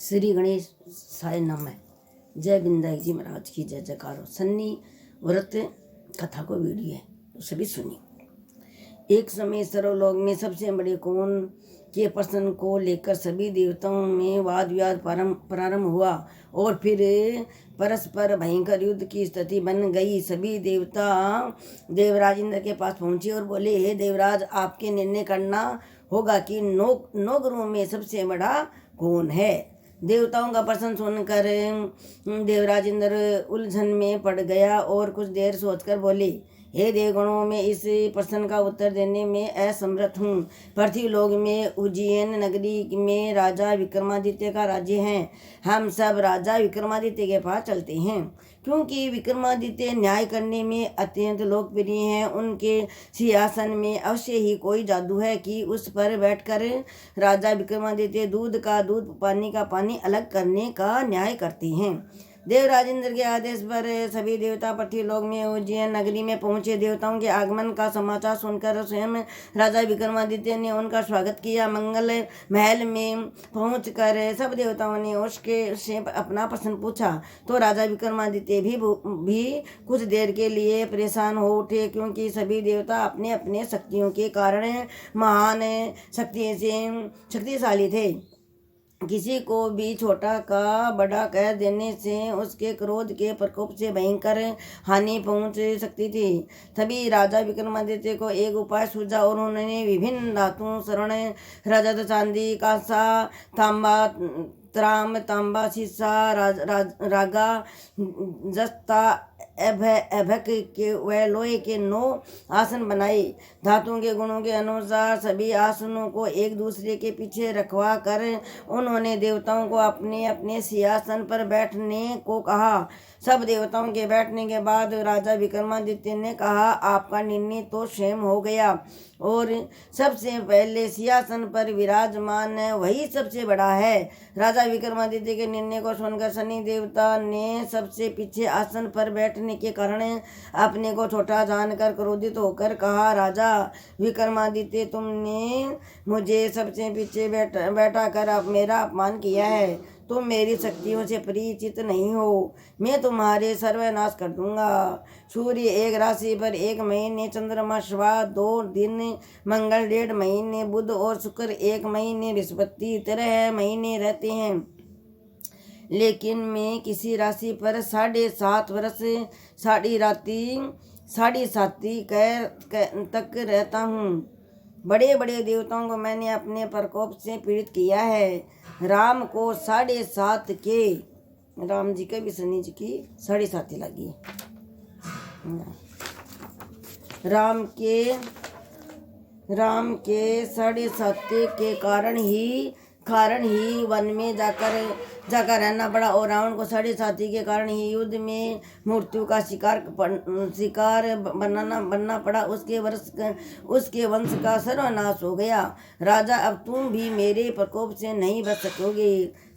श्री गणेश साय नमः। जय विनायक जी महाराज की जय जयकारो। सन्नी व्रत कथा को वीडियो है तो सभी सुनिए। एक समय सर्वलोक में सबसे बड़े कौन के प्रश्न को लेकर सभी देवताओं में वाद विवाद प्रारंभ हुआ और फिर परस्पर भयंकर युद्ध की स्थिति बन गई। सभी देवता देवराज इंद्र के पास पहुंचे और बोले, हे देवराज, आपके निर्णय करना होगा कि नौ ग्रहों में सबसे बड़ा कौन है। देवताओं का प्रश्न सुनकर देवराज इंद्र उलझन में पड़ गया और कुछ देर सोचकर बोले, हे देवगणों, मैं इस प्रश्न का उत्तर देने में असमर्थ हूँ। पृथ्वीलोक में उज्जैन नगरी में राजा विक्रमादित्य का राज्य है। हम सब राजा विक्रमादित्य के पास चलते हैं क्योंकि विक्रमादित्य न्याय करने में अत्यंत लोकप्रिय हैं। उनके सिंहासन में अवश्य ही कोई जादू है कि उस पर बैठकर राजा विक्रमादित्य दूध का दूध, पानी का पानी अलग करने का न्याय करते हैं। देवराज इंद्र के आदेश पर सभी देवता पृथ्वीलोक में उज्जैन नगरी में पहुंचे। देवताओं के आगमन का समाचार सुनकर स्वयं राजा विक्रमादित्य ने उनका स्वागत किया। मंगल महल में पहुंचकर सब देवताओं ने उससे अपना प्रश्न पूछा तो राजा विक्रमादित्य भी कुछ देर के लिए परेशान हो उठे, क्योंकि सभी देवता अपने अपने शक्तियों के कारण महान शक्तिशाली थे। किसी को भी छोटा का बड़ा कह देने से उसके क्रोध के प्रकोप से भयंकर हानि पहुंच सकती थी। तभी राजा विक्रमादित्य को एक उपाय सूझा और उन्होंने विभिन्न धातुओं स्वर्ण, रजत, चांदी, कांसा, तांबा, शीशा, रागा, जस्ता, अभक के व लोहे के 9 आसन बनाए। धातुओं के गुणों के अनुसार सभी आसनों को एक दूसरे के पीछे रखवा कर उन्होंने देवताओं को अपने अपने सिंहासन पर बैठने को कहा। सब देवताओं के बैठने के बाद राजा विक्रमादित्य ने कहा, आपका निर्णय तो स्वयं हो गया और सबसे पहले सिंहासन पर विराजमान है वही सबसे बड़ा है। राजा विक्रमादित्य के निर्णय को सुनकर शनि देवता ने सबसे पीछे आसन पर बैठने के कारण अपने को छोटा जानकर क्रोधित होकर कहा, राजा विक्रमादित्य, तुमने मुझे सबसे पीछे बैठा कर मेरा अपमान किया है। तुम मेरी शक्तियों से परिचित नहीं हो। मैं तुम्हारे सर्वनाश कर दूंगा। सूर्य एक राशि पर 1 महीने, चंद्रमा 2 दिन, मंगल 1.5 महीने, बुध और शुक्र 1 महीने, बृहस्पति 13 महीने रहते हैं। लेकिन मैं किसी राशि पर 7.5 वर्ष साढ़े साती तक रहता हूँ। बड़े बड़े देवताओं को मैंने अपने प्रकोप से पीड़ित किया है। राम को 7.5 के, राम जी के भी शनि जी की 7.5 लगी। राम के 7.5 के कारण ही वन में जाकर रहना पड़ा और रावण को 7.5 के कारण ही युद्ध में मृत्यु का शिकार बनना पड़ा। उसके वंश का सर्वनाश हो गया। राजा, अब तुम भी मेरे प्रकोप से नहीं बच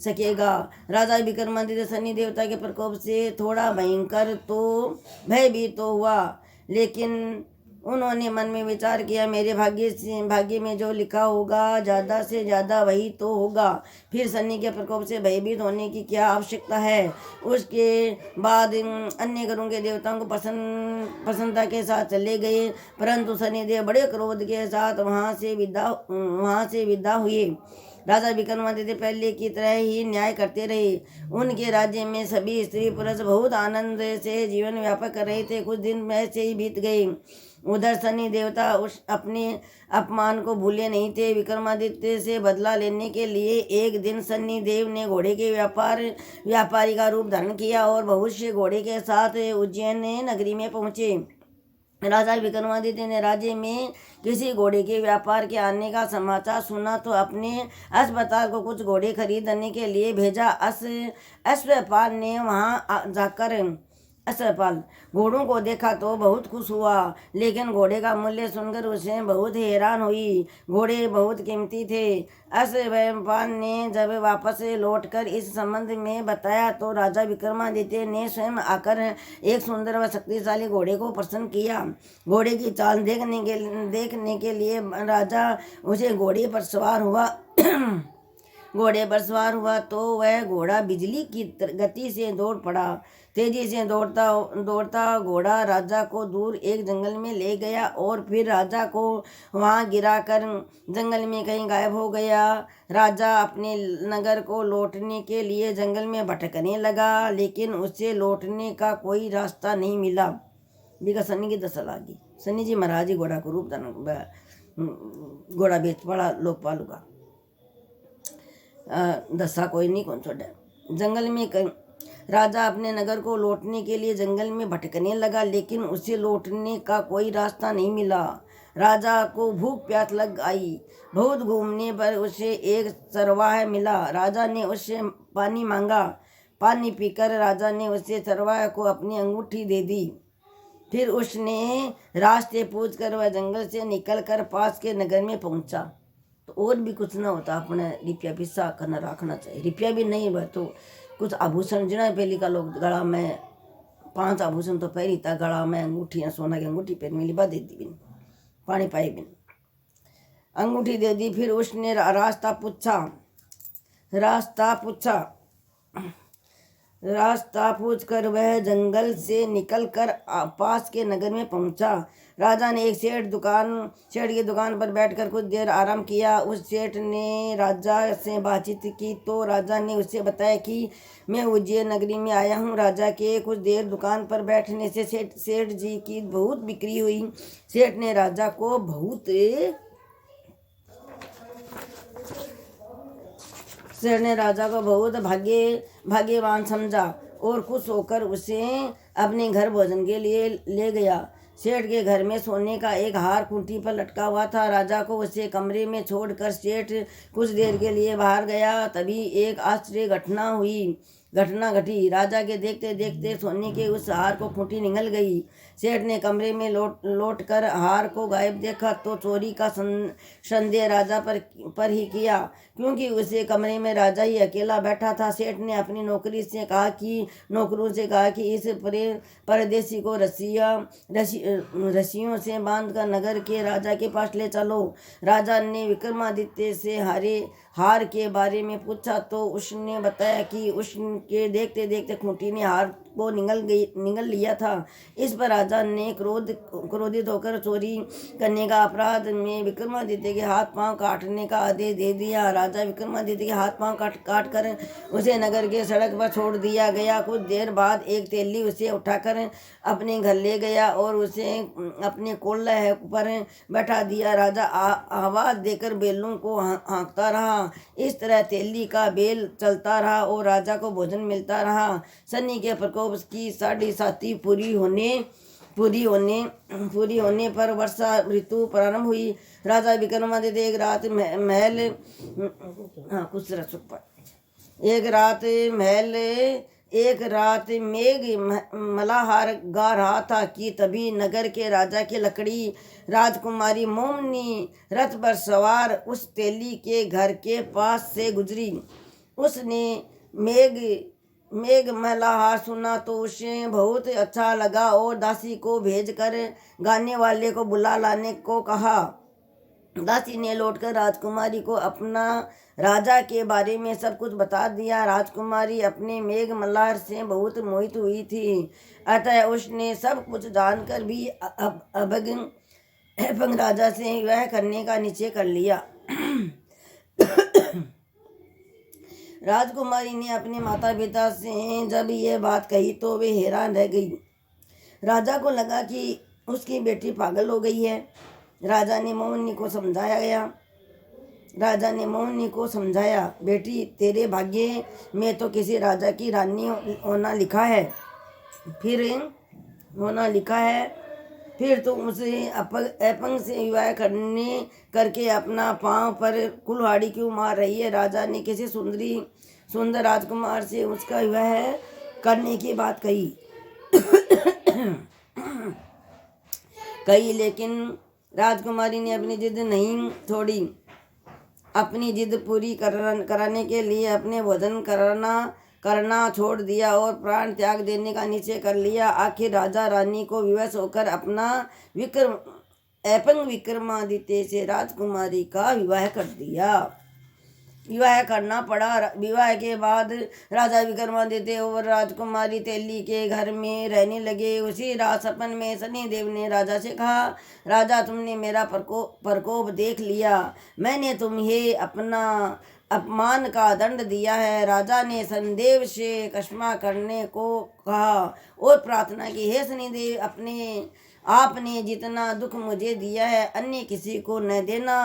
सकेगा। राजा विक्रमादित्य शनि देवता के प्रकोप से थोड़ा भयंकर तो भयभीत तो हुआ, लेकिन उन्होंने मन में विचार किया, मेरे भाग्य में जो लिखा होगा ज़्यादा से ज़्यादा वही तो होगा। फिर शनि के प्रकोप से भयभीत होने की क्या आवश्यकता है। उसके बाद अन्य ग्रहों के देवताओं को प्रसन्नता के साथ चले गए, परंतु शनिदेव बड़े क्रोध के साथ वहाँ से विदा हुए। राजा विक्रमादित्य पहले की तरह ही न्याय करते रहे। उनके राज्य में सभी स्त्री पुरुष बहुत आनंद से जीवन व्यापक कर रहे थे। कुछ दिन ऐसे ही बीत गए। उधर शनि देवता अपने अपमान को भूले नहीं थे। विक्रमादित्य से बदला लेने के लिए एक दिन शनि देव ने घोड़े के व्यापारी का रूप धारण किया और बहुत से घोड़े के साथ उज्जैन नगरी में पहुंचे। राजा विक्रमादित्य ने राज्य में किसी घोड़े के व्यापार के आने का समाचार सुना तो अपने अस्पताल को कुछ घोड़े खरीदने के लिए भेजा। अश्वपाल ने वहां जाकर अश्वपाल घोड़ों को देखा तो बहुत खुश हुआ, लेकिन घोड़े का मूल्य सुनकर उसे बहुत हैरान हुई। घोड़े बहुत कीमती थे। अश्वपाल ने जब वापस लौटकर इस संबंध में बताया तो राजा विक्रमादित्य ने स्वयं आकर एक सुंदर व शक्तिशाली घोड़े को पसंद किया। घोड़े की चाल देखने के लिए राजा उसे घोड़े पर सवार हुआ। घोड़े पर सवार हुआ तो वह घोड़ा बिजली की गति से दौड़ पड़ा। तेजी से दौड़ता दौड़ता घोड़ा राजा को दूर एक जंगल में ले गया और फिर राजा को वहां गिराकर जंगल में कहीं गायब हो गया। राजा अपने नगर को लौटने के लिए जंगल में भटकने लगा, लेकिन उसे लौटने का कोई रास्ता नहीं मिला। बिका सन्नी की दशा लागी। सन्नी जी महाराज जी घोड़ा को रूप घोड़ा बेच पड़ा लोकपाल का दशा कोई नहीं कौन छोड़ा। जंगल में राजा अपने नगर को लौटने के लिए जंगल में भटकने लगा, लेकिन उसे लौटने का कोई रास्ता नहीं मिला। राजा को भूख प्यास लग आई। बहुत घूमने पर उसे एक चरवाहा मिला। राजा ने उससे पानी मांगा। पानी पीकर राजा ने उसे चरवाहे को अपनी अंगूठी दे दी। फिर उसने रास्ते पूछकर वह जंगल से निकलकर पास के नगर में पहुंचा। तो और भी कुछ ना होता, अपने रुपया पिस्सा करना रखना चाहिए। रुपया भी नहीं वह तो कुछ आभूषण जिना पहली का लोग गला में 5 आभूषण तो पहरी था, गला में अंगूठियाँ सोना की अंगूठी पहन मिली बा दे दी बिन पानी पाए बिन अंगूठी दे दी। फिर उसने रास्ता पूछकर वह जंगल से निकलकर पास के नगर में पहुंचा। राजा ने एक सेठ की दुकान पर बैठकर कुछ देर आराम किया। उस सेठ ने राजा से बातचीत की तो राजा ने उसे बताया कि मैं उज्जैन नगरी में आया हूँ। राजा के कुछ देर दुकान पर बैठने से सेठ जी की बहुत बिक्री हुई। सेठ ने राजा को बहुत भाग्यवान समझा और खुश होकर उसे अपने घर भोजन के लिए ले गया। सेठ के घर में सोने का एक हार खूंटी पर लटका हुआ था। राजा को उसे कमरे में छोड़कर सेठ कुछ देर के लिए बाहर गया। तभी एक आश्चर्य घटना घटी। राजा के देखते देखते सोने के उस हार को खूंटी निगल गई। सेठ ने कमरे में लौट कर हार को गायब देखा तो चोरी का संदेह राजा पर ही किया, क्योंकि उसे कमरे में राजा ही अकेला बैठा था। सेठ ने अपनी नौकरों से कहा कि इस परदेसी को रस्सियों से बांधकर नगर के राजा के पास ले चलो। राजा ने विक्रमादित्य से हार के बारे में पूछा तो उसने बताया कि उसके देखते देखते खूंटी ने हार को निगल लिया था। इस पर राजा ने क्रोधित होकर चोरी करने का अपराध में विक्रमादित्य के हाथ पांव काटने का आदेश दे दिया। राजा विक्रमादित्य के हाथ पांव काट कर उसे नगर के सड़क पर छोड़ दिया गया। कुछ देर बाद एक तेली उसे उठाकर अपने घर ले गया और उसे अपने कोल्हे पर बैठा दिया। राजा आवाज देकर बैलों को हाँकता रहा। इस तरह तेली का बैल चलता रहा और राजा को भोजन मिलता रहा। शनि के प्रकोप की 7.5 पूरी होने पर वर्षा ऋतु प्रारंभ हुई। राजा विक्रमादित्य एक रात मेघ मलाहार गा रहा था कि तभी नगर के राजा की लकड़ी राजकुमारी मोमनी रथ पर सवार उस तेली के घर के पास से गुजरी। उसने मेघ मलाहार सुना तो उसे बहुत अच्छा लगा और दासी को भेजकर गाने वाले को बुला लाने को कहा। दासी ने लौटकर राजकुमारी को अपना राजा के बारे में सब कुछ बता दिया। राजकुमारी अपने मेघ मल्हार से बहुत मोहित हुई थी, अतः उसने सब कुछ जानकर भी अपंग राजा से विवाह करने का निश्चय कर लिया। राजकुमारी ने अपने माता पिता से जब यह बात कही तो वे हैरान रह गई। राजा को लगा कि उसकी बेटी पागल हो गई है। राजा ने मोहिनी को समझाया, बेटी तेरे भाग्य में तो किसी राजा की रानी होना लिखा है, फिर तो उसे अपंग से विवाह करके अपना पांव पर कुल्हाड़ी क्यों मार रही है। राजा ने किसी सुंदर राजकुमार से उसका विवाह करने की बात कही, लेकिन राजकुमारी ने अपनी जिद नहीं छोड़ी। अपनी जिद पूरी कराने के लिए अपने भोजन करना छोड़ दिया और प्राण त्याग देने का निश्चय कर लिया। आखिर राजा रानी को विवश होकर अपना अपंग विक्रमादित्य से राजकुमारी का विवाह कर दिया। विवाह करना पड़ा। विवाह के बाद राजा विक्रमादित्य और राजकुमारी तेली के घर में रहने लगे। उसी रात सपन में शनिदेव ने राजा से कहा, राजा तुमने मेरा प्रकोप देख लिया, मैंने तुम्हें अपना अपमान का दंड दिया है। राजा ने शनिदेव से क्षमा करने को कहा और प्रार्थना की, हे शनिदेव, अपने आपने जितना दुख मुझे दिया है अन्य किसी को न देना।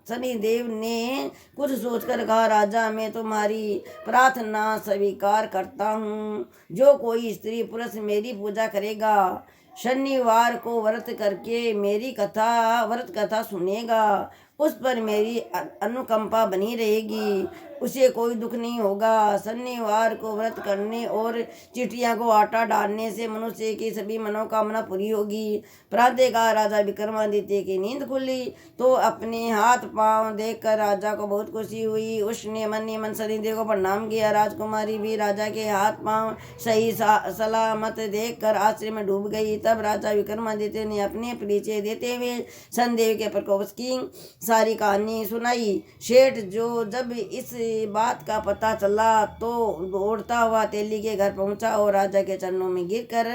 शनिदेव ने कुछ सोचकर कहा, राजा मैं तुम्हारी प्रार्थना स्वीकार करता हूँ। जो कोई स्त्री पुरुष मेरी पूजा करेगा, शनिवार को व्रत करके मेरी व्रत कथा सुनेगा, उस पर मेरी अनुकंपा बनी रहेगी, उसे कोई दुख नहीं होगा। शनिवार को व्रत करने और चिटिया को आटा डालने से मनुष्य की सभी मनोकामना पूरी होगी। प्रातःकाल राजा विक्रमादित्य की नींद खुली तो अपने हाथ पांव देखकर राजा को बहुत खुशी हुई। उसने मन ही मन शनिदेव को प्रणाम किया। राजकुमारी भी राजा के हाथ पांव सही सलामत देखकर आश्चर्य में डूब गई। तब राजा विक्रमादित्य ने अपने परिचय देते हुए शनिदेव के प्रकोप की सारी कहानी सुनाई। सेठ जो जब इस बात का पता चला तो दौड़ता हुआ तेली के घर पहुंचा और राजा के चरणों में गिरकर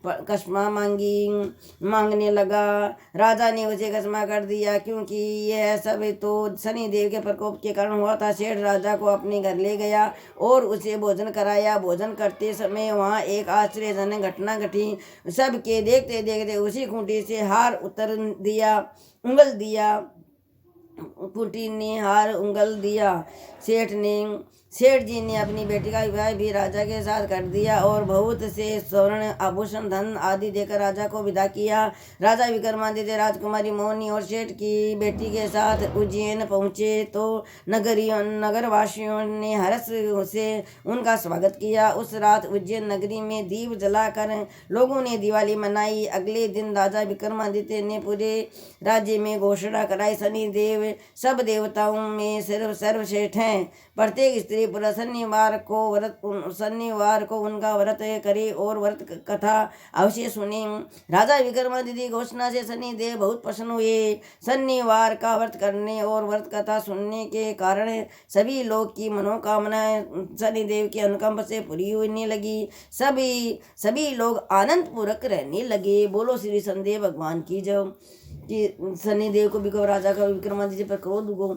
क्षमा मांगने लगा। राजा ने उसे क्षमा कर दिया क्योंकि यह सब तो शनिदेव के प्रकोप के कारण हुआ था। सेठ राजा को अपने घर ले गया और उसे भोजन कराया। भोजन करते समय वहाँ एक आश्चर्यजनक घटना घटी। सबके देखते देखते उसी खूंटी से हार उंगल दिया। कुटी ने हार उंगल दिया। सेठ जी ने अपनी बेटी का विवाह भी राजा के साथ कर दिया और बहुत से स्वर्ण आभूषण धन आदि देकर राजा को विदा किया। राजा विक्रमादित्य राजकुमारी मोहिनी और सेठ की बेटी के साथ उज्जैन पहुँचे तो नगरवासियों ने हर्ष से उनका स्वागत किया। उस रात उज्जैन नगरी में दीप जलाकर लोगों ने दिवाली मनाई। अगले दिन राजा विक्रमादित्य ने पूरे राज्य में घोषणा कराई, शनिदेव सब देवताओं में सर्वश्रेष्ठ हैं। प्रत्येक स्त्री पुरुष शनिवार को उनका व्रत करे और व्रत कथा अवश्य सुने। राजा विक्रमादित्य घोषणा से शनिदेव बहुत प्रसन्न हुए। शनिवार का व्रत करने और व्रत कथा सुनने के कारण सभी लोग की मनोकामनाएं शनिदेव के अनुकंप से पूरी होने लगी। सभी लोग आनंद पूर्वक रहने लगे। बोलो श्री शनिदेव भगवान की जय। कि शनिदेव को भी राजा का विक्रमादित्य पर क्रोध हुआ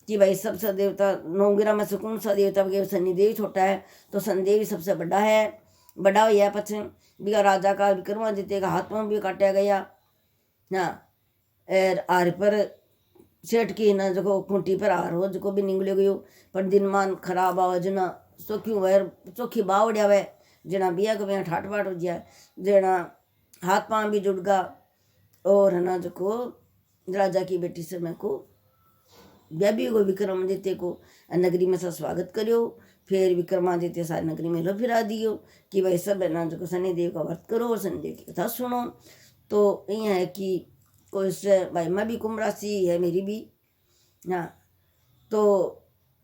कि भाई सबसे देवता नौगिरा में से कौन सा देवता के शनिदेव छोटा है, तो शनिदेव सबसे बड़ा है। बड़ा हुआ पश्चिम बिका राजा का विक्रमादित्य का हाथ में भी काटा गया ना। आर पर सेठ की ना जो खूंटी पर हार हो जो भी निकले गयो पर दिनमान खराब आवा जना चोखी बावड़िया वे जना बिया को बिया ठाट बाट हो जाए जना हाथ पाँव भी जुड़गा। और है ना जो राजा की बेटी से मैं को भी को विक्रमादित्य को नगरी में सब स्वागत करियो। फिर विक्रमादित्य सारी नगरी में लो फिरा दियो कि भाई सब है ना जो शनिदेव का व्रत करो और शनिदेव की कथा सुनो। तो ये है कि कोई से भाई मैं भी कुंभ राशि है मेरी भी ना, तो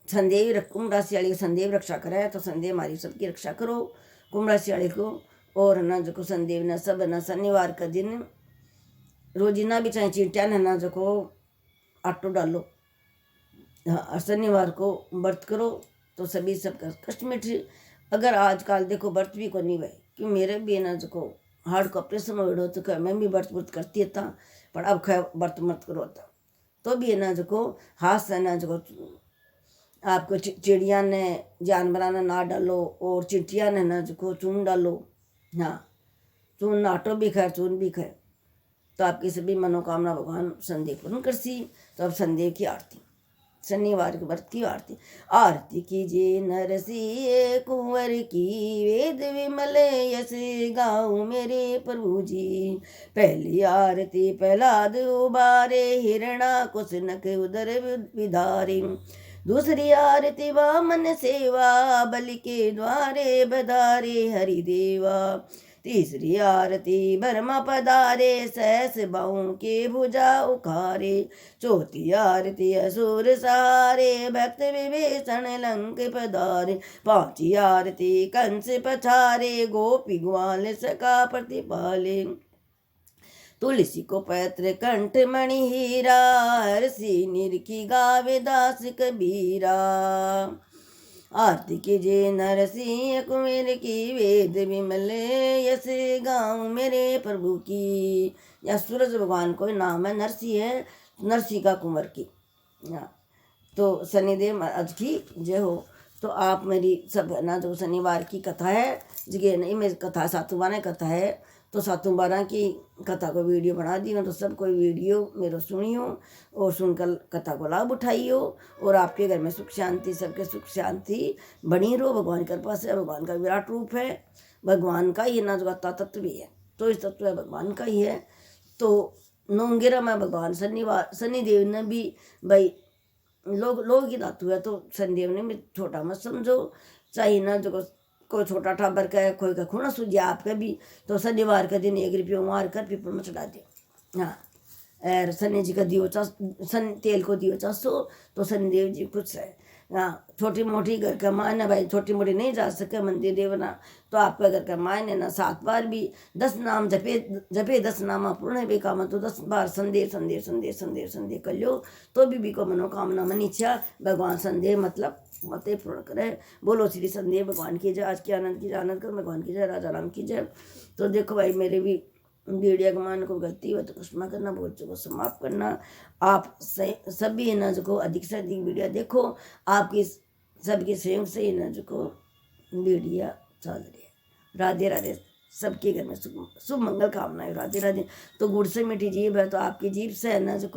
शनिदेव कुंभ राशि वाली शनिदेव रक्षा करे तो शनिदेव हमारी सबकी रक्षा करो कुंभ राशि वाले को। और है ना जो शनिदेव ने सब है ना शनिवार का दिन रोजीना भी चाहे चीटियान है ना जो आटो डालो। हाँ, शनिवार को व्रत करो तो सभी सबका कष्ट मिट। अगर आजकल देखो व्रत भी को नहीं भाई कि मेरे भी ना जो हार्ट का ऑपरेशन हो चुका है, मैं भी व्रत करती था पर अब खैर व्रत मत करो था तो भी है ना जो हाथ से ना जो आपको चिड़िया ने जानवरा ने ना डालो और चिट्टिया ने ना जो चून डालो। हाँ, चून आटो भी खाए चून भी खाए तो आपकी सभी मनोकामना भगवान शनिदेव पूर्ण करसी। तो अब शनिदेव की आरती, शनिवार के व्रत की आरती। आरती कीजिए नरसिंह कुंवर की, वेद विमल यश गाऊं मेरे प्रभु जी। पहली आरती प्रहलाद उबारे, हिरणा कुशनक उदर विधारे। दूसरी आरती वामन सेवा, बलि के द्वारे बधारे हरिदेवा। तीसरी आरती बर्मा पधारे, सहस बाहु के भुजा उखारे। चौथी आरती असुर सहारे, भक्त विभीषण लंक पधारे। पांचवी आरती कंस पछारे, गोपी ग्वाल सका प्रतिपाले। तुलसी को पत्र कंठ मणि हीरा, हरसी निरखी गावे दास कबीरा। आरती कीजिए नरसिंह कुमेर की, वेद विमल यस गाँव मेरे प्रभु की। यह सूरज भगवान को नाम है, नरसिंह है, नरसिंह का कुंवर की। हाँ, तो शनिदेव महाराज की जय हो। तो आप मेरी सब है ना, जो शनिवार की कथा है जगह नहीं, मेरी कथा सातों बारह कथा है, तो सातों बारह की कथा को वीडियो बना दी हो, तो सब कोई वीडियो मेरे सुनियो और सुनकर कथा को लाभ उठाइयो, और आपके घर में सुख शांति, सबके सुख शांति बनी रहो। भगवान की कृपा से, भगवान का विराट रूप है, भगवान का ही ना जो तत्व भी है, तो इस तत्व भगवान का ही है। तो नोंगेरा में भगवान शनिदेव ने भी भाई लोग की धातु है, तो शनिदेव ने भी छोटा मत समझो, चाहे ना जो कोई छोटा टाबर का है, कोई का खूना सूझे आपका भी, तो शनिवार का दिन 1 रुपये मार कर पीपल में चढ़ा दे। हाँ, और शनि जी का दियो सन तेल को दियो 400, तो शनिदेव जी खुश है। हाँ, छोटी मोटी घर का मायने भाई, छोटी मोटी नहीं जा सके मंदिर देवना, तो आपका घर का मायने ना 7 बार भी 10 नाम जपे 10 नामा पूर्ण भी काम, तो 10 बार संदेह संदेह संदेह संदेह संदेह कर लो, तो भी को मनोकामना मन इच्छा भगवान संदेह मतलब मते पूर्ण करे। बोलो श्री संदेह भगवान की जय। आज की आनंद की जय, आनंद कर भगवान की जय, राजा राम की जय। तो देखो भाई, मेरे भी वीडियो के मान को गलती हो तो क्षमा करना, बोल को समाप्त करना। आप सभी न जो अधिक से अधिक वीडियो देखो, आपकी सबके सहयोग से न जो वीडियो चल रही है। राधे राधे, सबके घर में शुभ मंगल कामनाएं। राधे राधे। तो गुड़ से मीठी जीभ है, तो आपकी जीभ से है न जो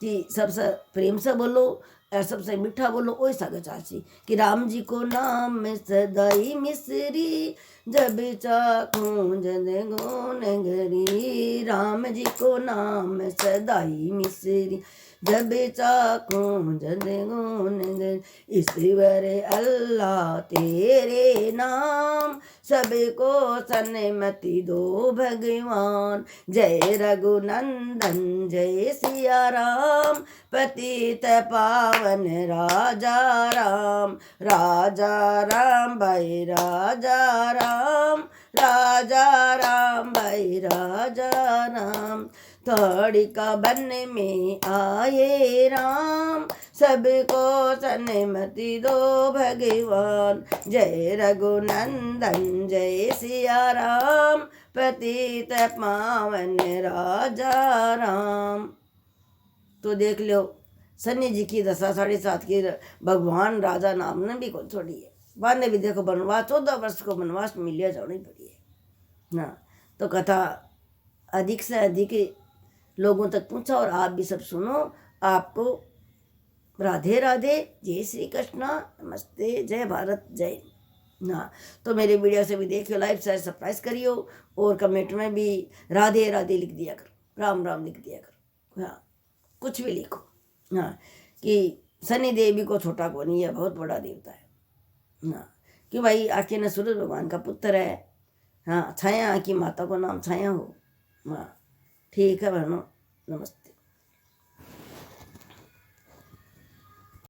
कि सबसे प्रेम से बोलो और सबसे मीठा बोलो। वही सागर चाची कि राम जी को नाम में सदाई मिश्री, जब चाखूं जद गुण गरी। राम जी को नाम में सदाई मिश्री, जब चाखूं जद गुण गरी। ईश्वर अल्लाह तेरे नाम, सबको सन्मति दो भगवान। जय रघुनंदन जय सिया राम, पतित पावन राजा राम। राजा राम भाई राजा राम, राजा राम भाई राजा राम। थोड़ी का बन में आए राम, सबको सन्मति दो भगवान। जय रघुनंदन जय सिया राम, पतित पावन राजा राम। तो देख लो, शनि जी की दशा 7.5 की भगवान राजा नाम ने भी को छोड़ी है। बाद ने भी देखो वनवास 14 वर्ष को वनवास मिलिया जानी पड़ी है ना। तो कथा अधिक से अधिक लोगों तक पहुँचा, और आप भी सब सुनो। आपको राधे राधे, जय श्री कृष्णा, नमस्ते, जय भारत, जय ना। तो मेरे वीडियो से भी देखियो, लाइव शेयर सब्सक्राइब करियो, और कमेंट में भी राधे राधे लिख दिया करो, राम राम लिख दिया करो। हाँ, कुछ भी लिखो। हाँ, कि शनि देवी को छोटा को नहीं है, बहुत बड़ा देवता है ना। कि भाई आखिर न सूरज भगवान का पुत्र है। हाँ, छाया की माता को नाम छाया हो। हाँ, ठीक है बहनों, नमस्ते।